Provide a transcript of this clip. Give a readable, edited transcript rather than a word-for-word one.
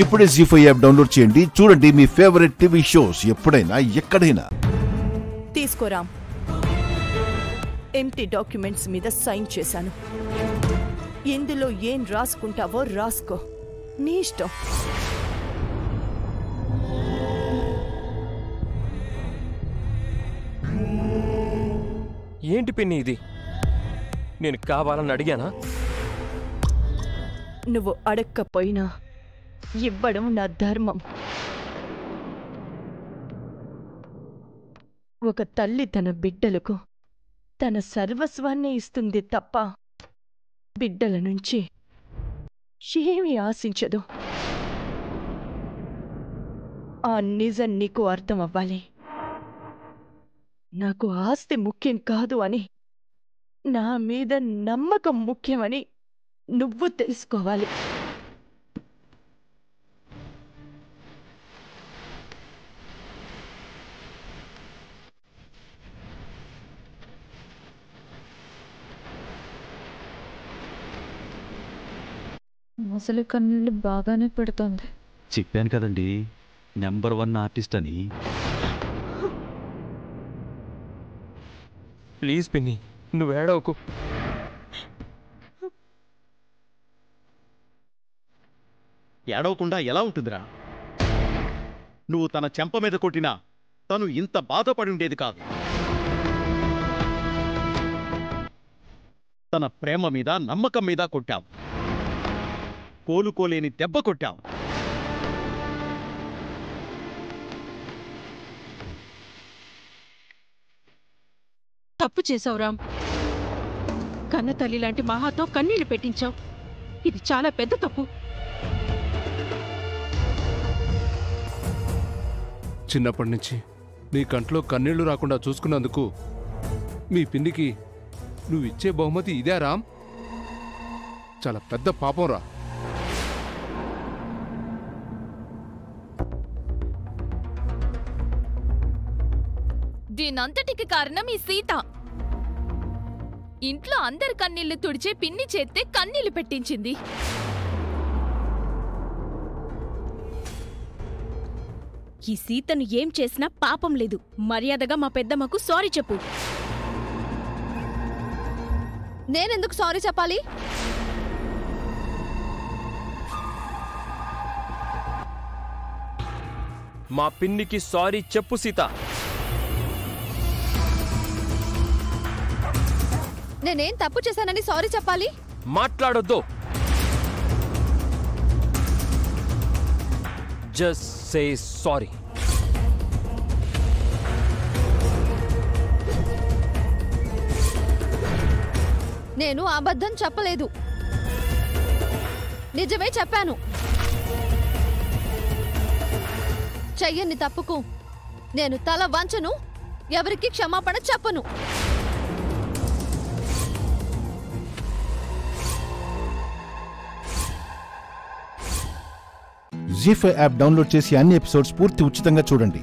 ఇప్పుడే జీ5 app download చేయండి. చూడండి మీ ఫేవరెట్ టీవీ షోస్ ఎప్పుడైనా ఎక్కడైనా. తీసుకోరా. ఎంటీ డాక్యుమెంట్స్ మీద సైన్ చేశాను. ఇందులో ఏం రాసుకుంటావో రాసుకో, నీ ఇష్టం. ఏంటి పిన్ని ఇది? నేను కావాలని అడిగానా? నువ్వు అడక్కపోయినా ఇవ్వడం నా ధర్మం. ఒక తల్లి తన బిడ్డలకు తన సర్వస్వాన్ని ఇస్తుంది తప్ప బిడ్డల నుంచి ఏమీ ఆశించదు. ఆ నిజం నీకు అర్థం అవ్వాలి. నాకు ఆస్తి ముఖ్యం కాదు అని, నా మీద నమ్మకం ముఖ్యమని నువ్వు తెలుసుకోవాలి. అసలు కన్నులు బాగానే పెడుతుంది. చెప్పాను కదండి, నెంబర్ 1 ఆర్టిస్ట్ అని. ప్లీజ్ పిన్ని, నువ్వు ఏడవకు. ఏడవకుండా ఎలా ఉంటుందిరా? నువ్వు తన చెంప మీద కొట్టినా తను ఇంత బాధపడి ఉండేది కాదు. తన ప్రేమ మీద నమ్మకం మీద కొట్టావు. కోలుకోలేని దెబ్బ కొట్టావు. తప్పు చేశావు రామ్. కన్న తల్లి లాంటి మహాతో కన్నీళ్లు పెట్టించావు. ఇది చాలా పెద్ద తప్పు. చిన్నప్పటి నుంచి నీ కంట్లో కన్నీళ్లు రాకుండా చూసుకున్నందుకు మీ పిన్నికి నువ్విచ్చే బహుమతి ఇదే రామ్? చాలా పెద్ద పాపం రా. దీనంతటికి కారణం ఈ సీత. ఇంట్లో అందరి కన్నీళ్లు తుడిచే పిన్ని చేత్తే కన్నీళ్లు పెట్టించింది. ఈ సీతను ఏం చేసినా పాపం లేదు. మర్యాదగా మా పెద్దమ్మకు సారీ చెప్పు. నేనెందుకు సారీ చెప్పాలి? మా పిన్నికి సారీ చెప్పు సీత. నేనేం తప్పు చేశానని సారీ చెప్పాలి? మాట్లాడొద్దు. Just say sorry. నేను అబద్ధం చెప్పలేదు, నిజమే చెప్పాను. చెయ్యని తప్పుకు నేను తల వంచను, ఎవరికి క్షమాపణ చెప్పను. జీ5 యాప్ డౌన్లోడ్ చేసి అన్ని ఎపిసోడ్స్ పూర్తి ఉచితంగా చూడండి.